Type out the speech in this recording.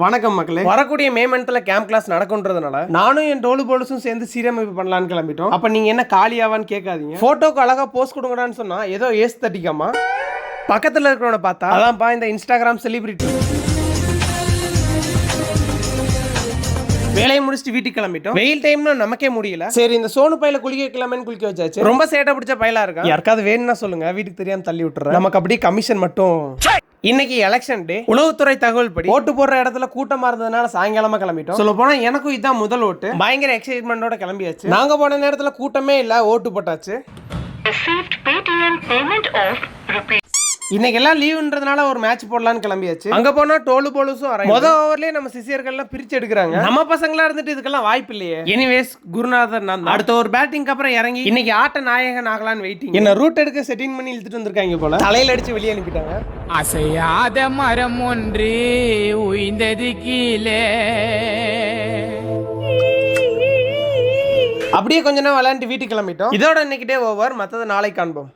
வணக்கம் மக்களே. வரக்கூடிய மே மந்த்ல கேம்ப் கிளாஸ் நடக்கும்ன்றதுனால நானும் என் டோலு போலஸும் சேர்ந்து சீரமைப்பு பண்ணலான்னு கிளம்பிட்டோம். அப்ப நீங்க என்ன காலியாவான்னு கேட்காதீங்க. போட்டோக்கு அழகா போஸ்ட் கொடுங்கடான்னு சொன்னா ஏதோ ஏஸ் தட்டிக்காமா பக்கத்துல இருக்கிறவனை பார்த்தா அதான்ப்பா இந்த இன்ஸ்டாகிராம் செலிபிரிட்டி. வேலையை முடிச்சுட்டு வீட்டுக்கு கிளம்பிட்டோம். வெயில் டைம்ல நமக்கே முடியல. சரி இந்த சோனு பையில குளிக்க வைக்கலாமேன்னு குளிக்க வச்சாச்சு. ரொம்ப சேட்டை பிடிச்ச பையலா இருக்கா. யாருக்காவது வேணும்னா சொல்லுங்க, வீட்டுக்கு தெரியாம தள்ளி விட்டுறேன். நமக்கு அப்படியே கமிஷன் மட்டும். இன்னைக்கு எலெக்ஷன் டே. உளவுத்துறை தகவல் படி ஓட்டு போடுற இடத்துல கூட்டமா இருந்ததுனால சாயங்காலமா கிளம்பிட்டோம். சொல்ல போனா எனக்கும் இதான் முதல் ஓட்டு. பயங்கர எக்ஸைட்மெண்டோட கிளம்பியாச்சு. நாங்க போன நேரத்துல கூட்டமே இல்ல, ஓட்டு போட்டாச்சு. இன்னைக்கு எல்லாம் லீவுன்றதுனால ஒரு மேட்ச் போடலான்னு கிளம்பியாச்சு. அங்க போனா டோலு போலஸும் முதல் ஓவர்லயே நம்ம சிசியர்கள்லாம் பிரிச்சு எடுக்கிறாங்க. நம்ம பசங்களா இருந்துட்டு இதுக்கெல்லாம் வாய்ப்பு இல்லையே. எனிவேஸ் குருநாதர் நான் அடுத்த ஒரு பேட்டிங் அப்புறம் இறங்கி இன்னைக்கு ஆட்ட நாயகன் ஆகலான்னு வெயிட்டிங். என்ன ரூட் எடுக்க செட்டிங் பண்ணி இழுத்துட்டு வந்திருக்காங்க போல. தலையில அடிச்சு வெளியே அனுப்பிட்டாங்க. அசையாத மரம் ஒன்று உயிர்ந்தது கீழே. அப்படியே கொஞ்ச நேரம் விளையாண்டு வீட்டுக்கு கிளம்பிட்டோம். இதோட இன்னைக்கு டே ஓவர். மத்தத நாளை காண்போம்.